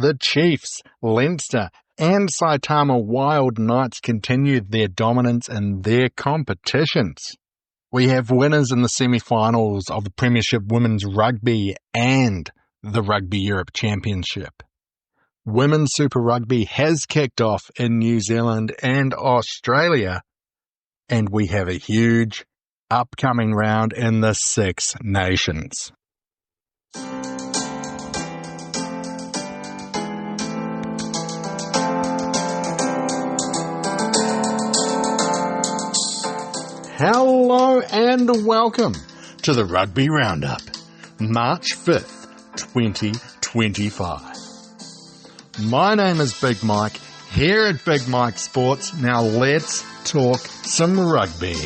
the Chiefs, Leinster and Saitama Wild Knights continued their dominance in their competitions. We have winners in the semi-finals of the Premiership Women's Rugby and the Rugby Europe Championship. Women's Super Rugby has kicked off in New Zealand and Australia, and we have a huge upcoming round in the Six Nations. Hello and welcome to the Rugby Roundup, March 5th, 2025. My name is Big Mike, here at Big Mike Sports. Now let's talk some rugby.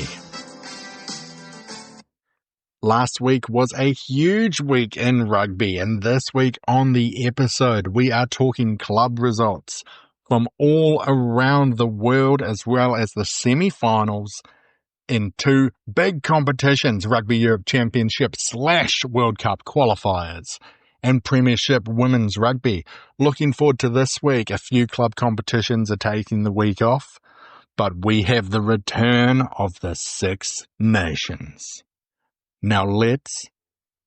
Last week was a huge week in rugby, and this week on the episode we are talking club results from all around the world, as well as the semi-finals in two big competitions, Rugby Europe Championship / World Cup qualifiers and Premiership Women's Rugby. Looking forward to this week. A few club competitions are taking the week off, but we have the return of the Six Nations. Now let's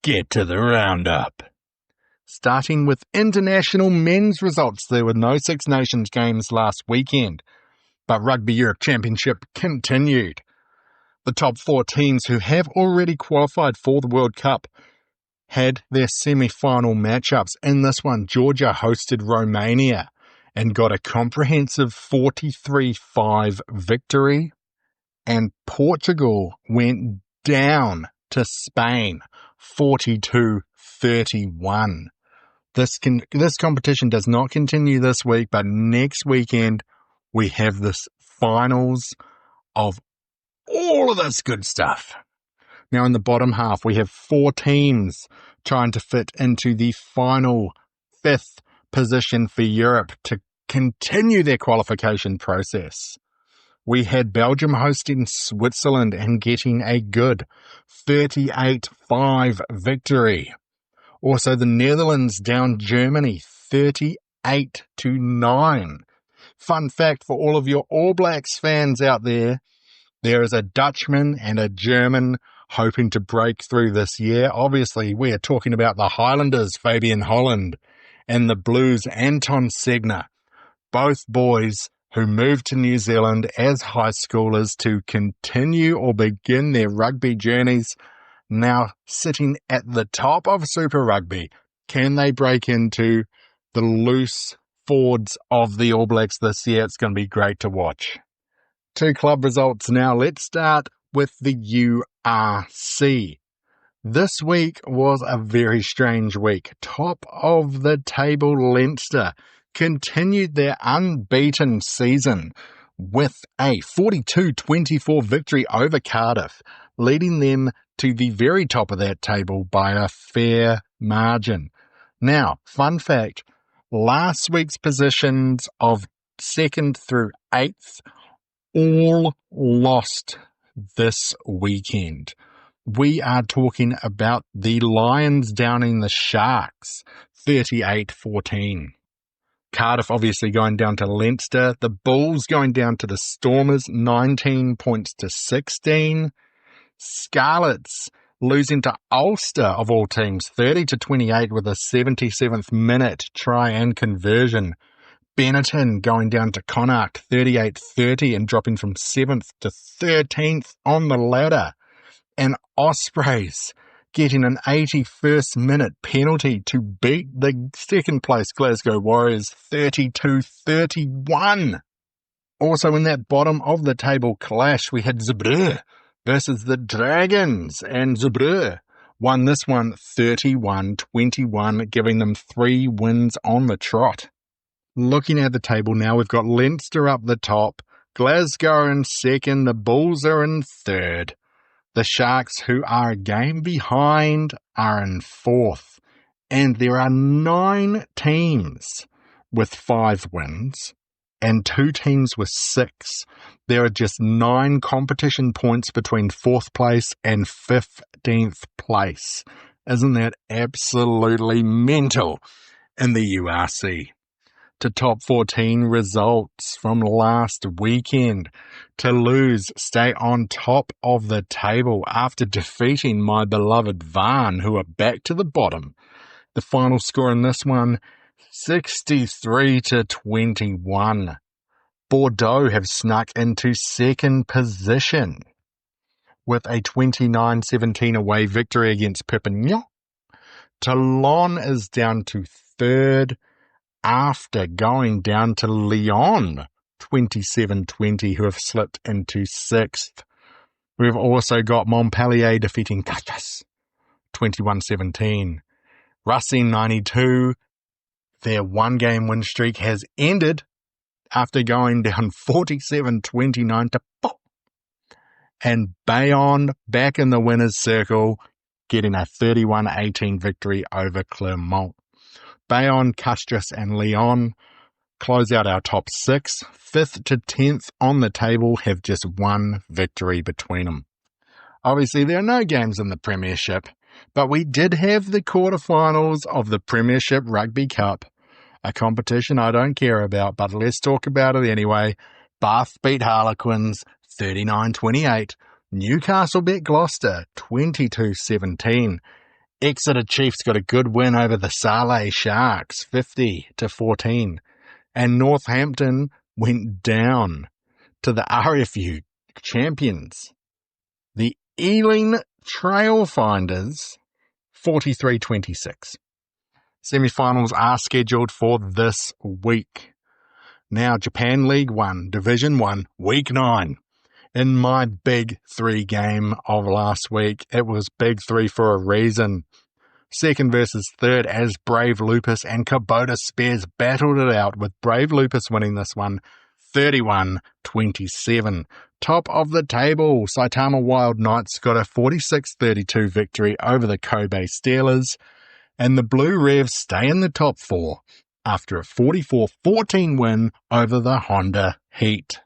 get to the roundup. Starting with international men's results, there were no Six Nations games last weekend, but Rugby Europe Championship continued. The top 4 teams who have already qualified for the World Cup had their semi-final matchups. In this one, Georgia hosted Romania and got a comprehensive 43-5 victory, and Portugal went down to Spain 42-31. This competition does not continue this week, but next weekend we have this finals of all of this good stuff. Now in the bottom half, we have 4 teams trying to fit into the final 5th position for Europe to continue their qualification process. We had Belgium hosting Switzerland and getting a good 38-5 victory. Also the Netherlands down Germany 38-9. Fun fact for all of your All Blacks fans out there, there is a Dutchman and a German hoping to break through this year. Obviously, we are talking about the Highlanders, Fabian Holland, and the Blues, Anton Segner. Both boys who moved to New Zealand as high schoolers to continue or begin their rugby journeys, now sitting at the top of Super Rugby. Can they break into the loose forwards of the All Blacks this year? It's going to be great to watch. 2 club results now. Let's start with the URC. This week was a very strange week. Top of the table Leinster continued their unbeaten season with a 42-24 victory over Cardiff, leading them to the very top of that table by a fair margin. Now, fun fact, last week's positions of 2nd through 8th all lost this weekend. We are talking about the Lions downing the Sharks 38-14. Cardiff obviously going down to Leinster. The Bulls going down to the Stormers 19 points to 16. Scarlets losing to Ulster of all teams 30-28 with a 77th minute try and conversion. Benetton going down to Connacht 38-30 and dropping from 7th to 13th on the ladder. And Ospreys getting an 81st minute penalty to beat the 2nd place Glasgow Warriors 32-31. Also in that bottom of the table clash, we had Zeebrugge versus the Dragons, and Zeebrugge won this one 31-21, giving them 3 wins on the trot. Looking at the table now, we've got Leinster up the top, Glasgow in 2nd, the Bulls are in 3rd. The Sharks, who are a game behind, are in 4th. And there are 9 teams with 5 wins and 2 teams with 6. There are just 9 competition points between 4th place and 15th place. Isn't that absolutely mental in the URC? to top 14 results from last weekend. Toulouse stay on top of the table after defeating my beloved Varn, who are back to the bottom. The final score in this one, 63-21. Bordeaux have snuck into second position with a 29-17 away victory against Perpignan. Toulon is down to third after going down to Lyon, 27-20, who have slipped into sixth. We've also got Montpellier defeating Cacas, 21-17. Racing 92, their one-game win streak has ended after going down 47-29 to Pau. And Bayonne back in the winner's circle, getting a 31-18 victory over Clermont. Bayonne, Castries and Lyon close out our top six. 5th to 10th on the table have just one victory between them. Obviously, there are no games in the Premiership, but we did have the quarterfinals of the Premiership Rugby Cup, a competition I don't care about, but let's talk about it anyway. Bath beat Harlequins 39-28. Newcastle beat Gloucester 22-17. Exeter Chiefs got a good win over the Saleh Sharks 50-14. And Northampton went down to the RFU champions, the Ealing Trailfinders, 43-26. Semi-finals are scheduled for this week. Now, Japan League 1, Division 1, Week 9. In my Big 3 game of last week, it was Big 3 for a reason. Second versus third as Brave Lupus and Kubota Spears battled it out, with Brave Lupus winning this one 31-27. Top of the table, Saitama Wild Knights got a 46-32 victory over the Kobe Steelers, and the Blue Revs stay in the top 4 after a 44-14 win over the Honda Heat.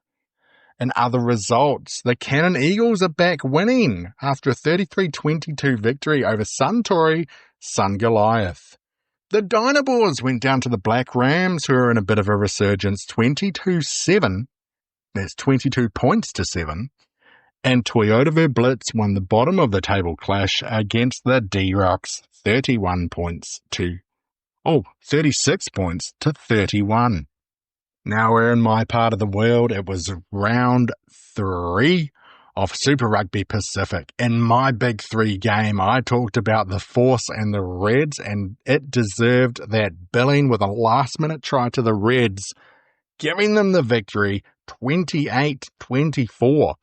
In other results, the Cannon Eagles are back winning after a 33-22 victory over Suntory Sun Goliath. The Dynabors went down to the Black Rams, who are in a bit of a resurgence, 22-7. That's 22 points to 7. And Toyota Verblitz won the bottom of the table clash against the D-Rocks, 36 points to 31. Now we're in my part of the world. It was round 3 of Super Rugby Pacific. In my Big 3 game, I talked about the Force and the Reds, and it deserved that billing with a last-minute try to the Reds, giving them the victory 28-24.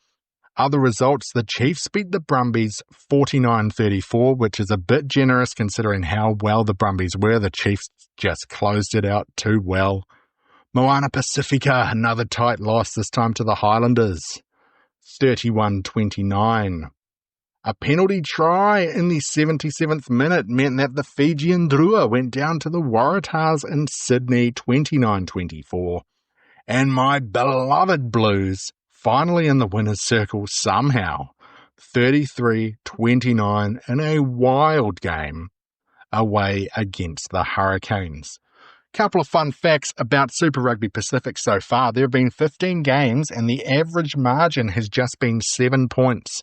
Other results, the Chiefs beat the Brumbies 49-34, which is a bit generous considering how well the Brumbies were. The Chiefs just closed it out too well. Moana Pacifica, another tight loss, this time to the Highlanders, 31-29. A penalty try in the 77th minute meant that the Fijian Drua went down to the Waratahs in Sydney, 29-24. And my beloved Blues, finally in the winner's circle somehow, 33-29 in a wild game away against the Hurricanes. Couple of fun facts about Super Rugby Pacific so far. There have been 15 games and the average margin has just been 7 points.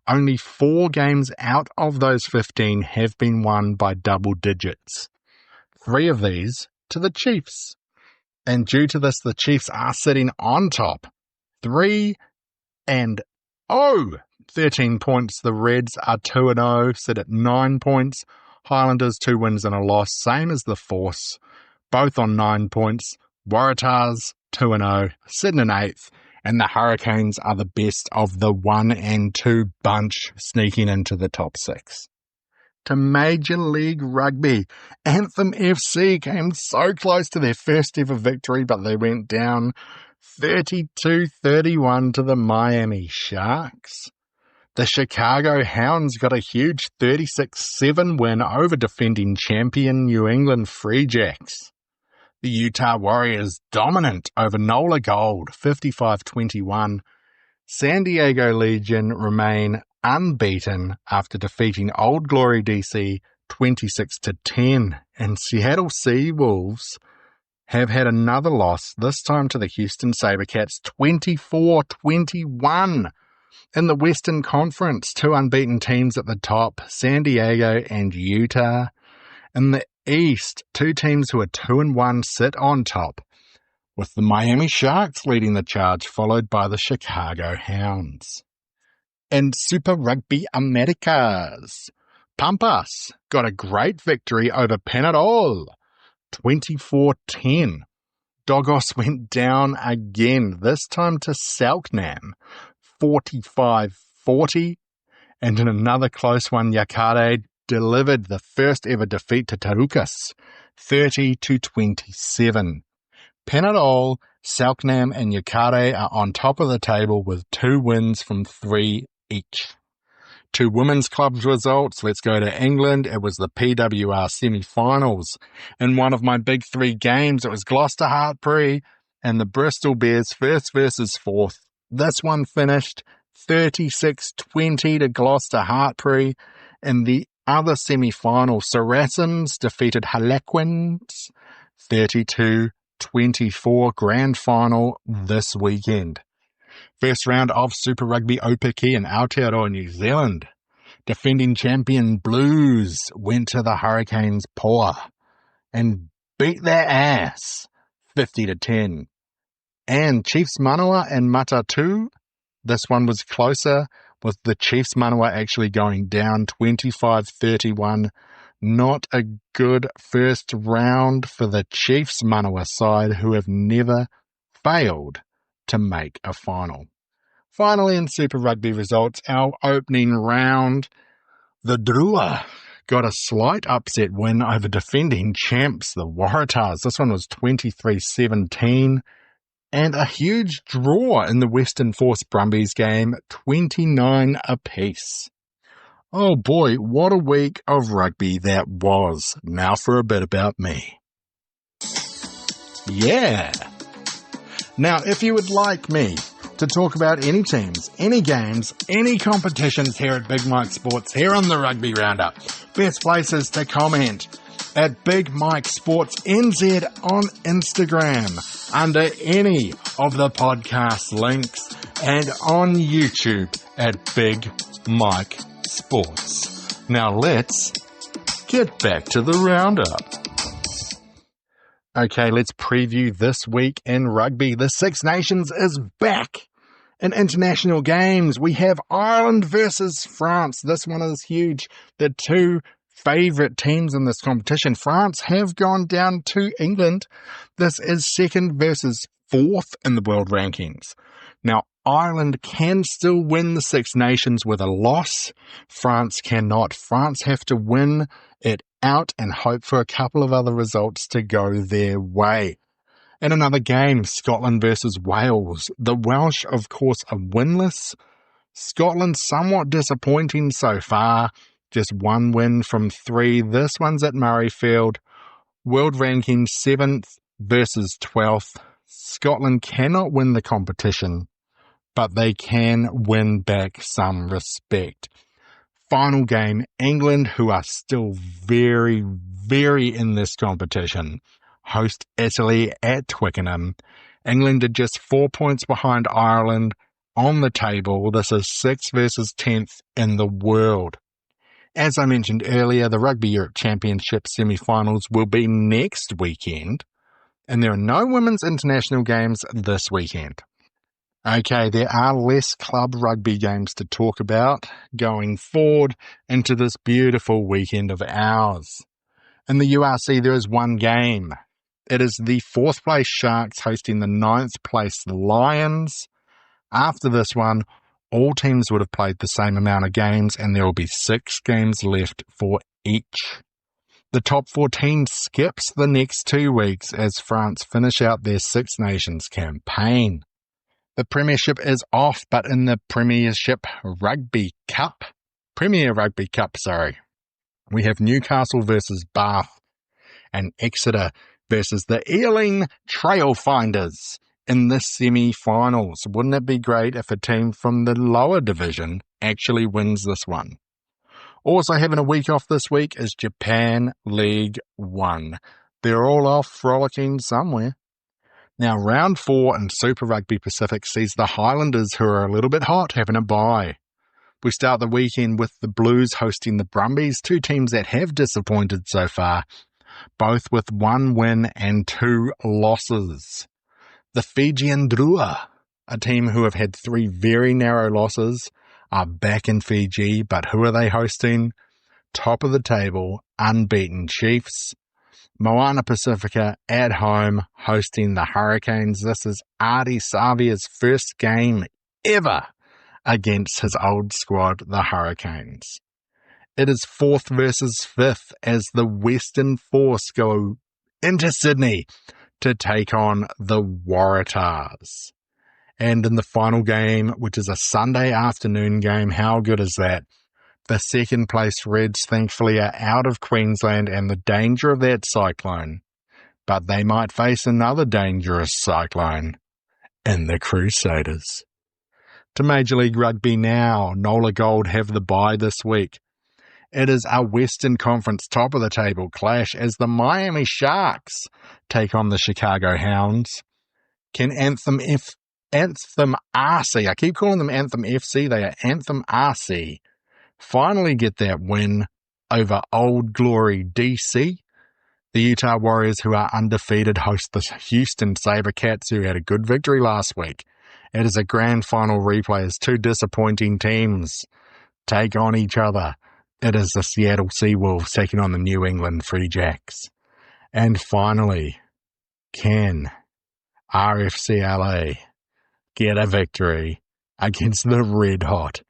Only 4 games out of those 15 have been won by double digits. 3 of these to the Chiefs. And due to this, the Chiefs are sitting on top. 3-0. 13 points. The Reds are 2-0, sit at 9 points. Highlanders 2 wins and a loss, same as the Force. Both on 9 points. Waratahs 2-0, sitting in 8th, and the Hurricanes are the best of the 1 and 2 bunch, sneaking into the top 6. To Major League Rugby, Anthem FC came so close to their first ever victory, but they went down 32-31 to the Miami Sharks. The Chicago Hounds got a huge 36-7 win over defending champion New England Free Jacks. The Utah Warriors dominant over NOLA Gold, 55-21. San Diego Legion remain unbeaten after defeating Old Glory DC 26-10. And Seattle Seawolves have had another loss, this time to the Houston Sabercats, 24-21. In the Western Conference, 2 unbeaten teams at the top, San Diego and Utah. In the East, 2 teams who are 2-1 sit on top, with the Miami Sharks leading the charge, followed by the Chicago Hounds. In Super Rugby Americas, Pampas got a great victory over Penarol, 24-10. Dogos went down again, this time to Selknam, 45-40. And in another close one, Yakare delivered the first ever defeat to Tarukas, 30-27. Penarol, Selknam and Yakare are on top of the table with 2 wins from 3 each. 2 women's clubs results. Let's go to England. It was the PWR semi-finals. In one of my big 3 games, it was Gloucester Hartpury and the Bristol Bears first versus fourth. This one finished 36-20 to Gloucester Hartpury. In the other semi-final, Saracens defeated Harlequins 32-24, grand final this weekend. First round of Super Rugby Opiki in Aotearoa, New Zealand. Defending champion Blues went to the Hurricanes Poa and beat their ass 50-10. And Chiefs Manawa and Matatu, this one was closer, with the Chiefs Manawa actually going down 25-31. Not a good first round for the Chiefs Manawa side, who have never failed to make a final. Finally, in Super Rugby results, our opening round, the Drua got a slight upset win over defending champs, the Waratahs. This one was 23-17. And a huge draw in the Western Force Brumbies game, 29 apiece. Oh boy, what a week of rugby that was. Now for a bit about me. Yeah. Now, if you would like me to talk about any teams, any games, any competitions here at Big Mike Sports, here on the Rugby Roundup, best places to comment at Big Mike Sports NZ on Instagram, under any of the podcast links, and on YouTube at Big Mike Sports. Now let's get back to the roundup. Okay, let's preview this week in rugby. The Six Nations is back. In international games, we have Ireland versus France. This one is huge. The 2 favourite teams in this competition. France have gone down to England. This is 2nd versus 4th in the world rankings. Now, Ireland can still win the Six Nations with a loss. France cannot. France have to win it out and hope for a couple of other results to go their way. In another game, Scotland versus Wales. The Welsh, of course, are winless. Scotland somewhat disappointing so far. Just 1 win from 3. This one's at Murrayfield. World ranking 7th versus 12th. Scotland cannot win the competition, but they can win back some respect. Final game, England, who are still very, very in this competition, host Italy at Twickenham. England are just 4 points behind Ireland on the table. This is 6th versus 10th in the world. As I mentioned earlier, the Rugby Europe Championship semi-finals will be next weekend, and there are no women's international games this weekend. Okay, there are less club rugby games to talk about going forward into this beautiful weekend of ours. In the URC, there is 1 game. It is the 4th place Sharks hosting the 9th place Lions. After this one, all teams would have played the same amount of games, and there will be 6 games left for each. The top 14 skips the next 2 weeks as France finish out their Six Nations campaign. The Premiership is off, but in the Premier Rugby Cup, we have Newcastle versus Bath and Exeter versus the Ealing Trailfinders in the semi-finals. Wouldn't it be great if a team from the lower division actually wins this one? Also having a week off this week is Japan League 1. they're all off frolicking somewhere. Now, round 4 in Super Rugby Pacific sees the Highlanders, who are a little bit hot, having a bye. We start the weekend with the Blues hosting the Brumbies, 2 teams that have disappointed so far, both with 1 win and 2 losses. The Fijian Drua, a team who have had 3 very narrow losses, are back in Fiji, but who are they hosting? Top of the table, unbeaten Chiefs. Moana Pacifica at home hosting the Hurricanes. This is Ardie Savia's first game ever against his old squad, the Hurricanes. It is 4th versus 5th as the Western Force go into Sydney to take on the Waratahs. And in the final game, which is a Sunday afternoon game, how good is that? The second place Reds thankfully are out of Queensland and the danger of that cyclone. But they might face another dangerous cyclone in the Crusaders. To Major League Rugby now, Nola Gold have the bye this week. It is a Western Conference top of the table clash as the Miami Sharks take on the Chicago Hounds. Can Anthem RC, I keep calling them Anthem FC, they are Anthem RC, finally get that win over Old Glory DC? The Utah Warriors, who are undefeated, host the Houston SaberCats, who had a good victory last week. It is a grand final replay as 2 disappointing teams take on each other. It is the Seattle Seawolves taking on the New England Free Jacks. And finally, can RFCLA get a victory against the red-hot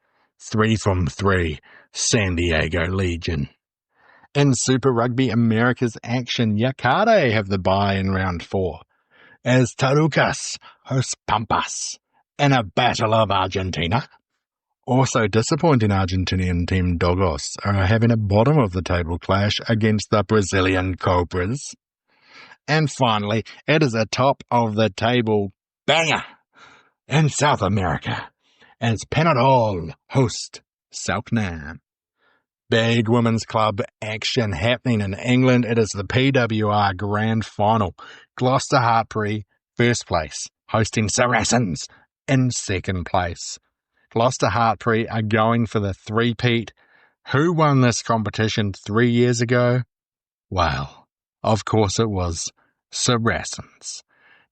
3 from 3 San Diego Legion? In Super Rugby America's action, Yakade have the bye in round 4, as Tarucas host Pampas in a Battle of Argentina. Also disappointing Argentinian team Dogos are having a bottom-of-the-table clash against the Brazilian Cobras. And finally, it is a top-of-the-table banger in South America, as Penarol host Selknam. Big women's club action happening in England. It is the PWR Grand Final. Gloucester Hartpury, first place, hosting Saracens in second place. Gloucester Hartpury are going for the three-peat. Who won this competition 3 years ago? Well, of course it was Saracens.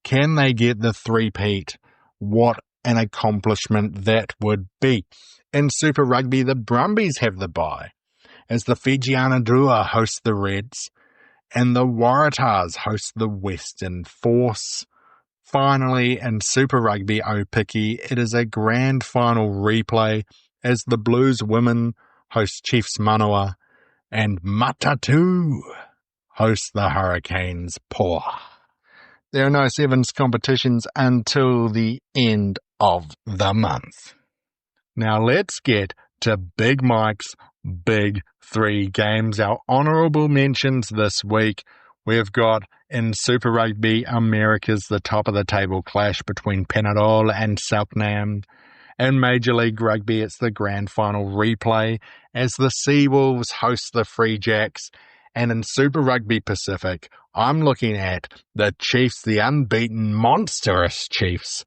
Can they get the three-peat? What an accomplishment that would be. In Super Rugby, the Brumbies have the bye, as the Fijiana Drua host the Reds, and the Waratahs host the Western Force. Finally, in Super Rugby Opiki, it is a grand final replay as the Blues women host Chiefs Manoa, and Matatu host the Hurricanes Poa. There are no sevens competitions until the end of the month. Now let's get to Big Mike's Big 3 games. Our honourable mentions this week. We've got in Super Rugby America's the top of the table clash between Penarol and Selknam. In Major League Rugby, it's the grand final replay as the Seawolves host the Free Jacks. And in Super Rugby Pacific, I'm looking at the Chiefs, the unbeaten monstrous Chiefs,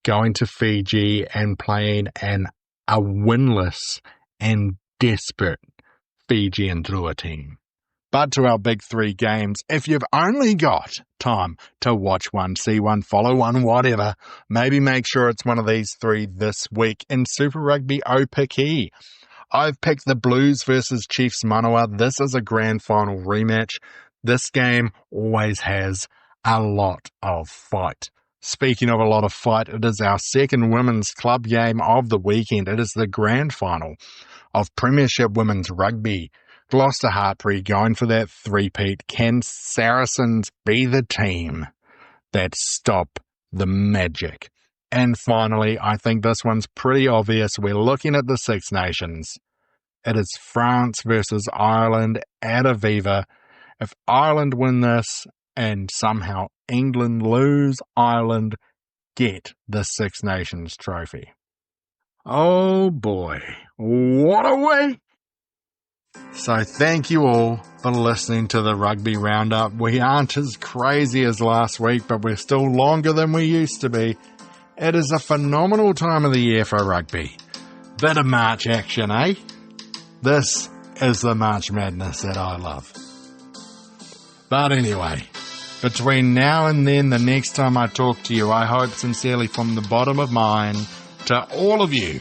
going to Fiji and playing a winless and desperate Fijian Drua team. But to our big 3 games, if you've only got time to watch one, see one, follow one, whatever, maybe make sure it's one of these 3 this week. In Super Rugby Opiki, I've picked the Blues versus Chiefs Manoa. This is a grand final rematch. This game always has a lot of fight. Speaking of a lot of fight, it is our second women's club game of the weekend. It is the grand final of Premiership Women's Rugby. Gloucester Hartpury going for that three-peat. Can Saracens be the team that stop the magic? And finally, I think this one's pretty obvious. We're looking at the Six Nations. It is France versus Ireland at Aviva. If Ireland win this and somehow England lose, Ireland get the Six Nations trophy. Oh boy, what a way So thank you all for listening to the Rugby Roundup. We aren't as crazy as last week, but we're still longer than we used to be. It is a phenomenal time of the year for rugby. Bit of March action, eh? This is the March Madness that I love. But anyway, between now and then, the next time I talk to you, I hope sincerely from the bottom of mine to all of you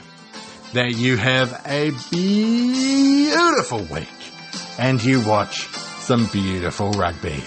that you have a beautiful week and you watch some beautiful rugby.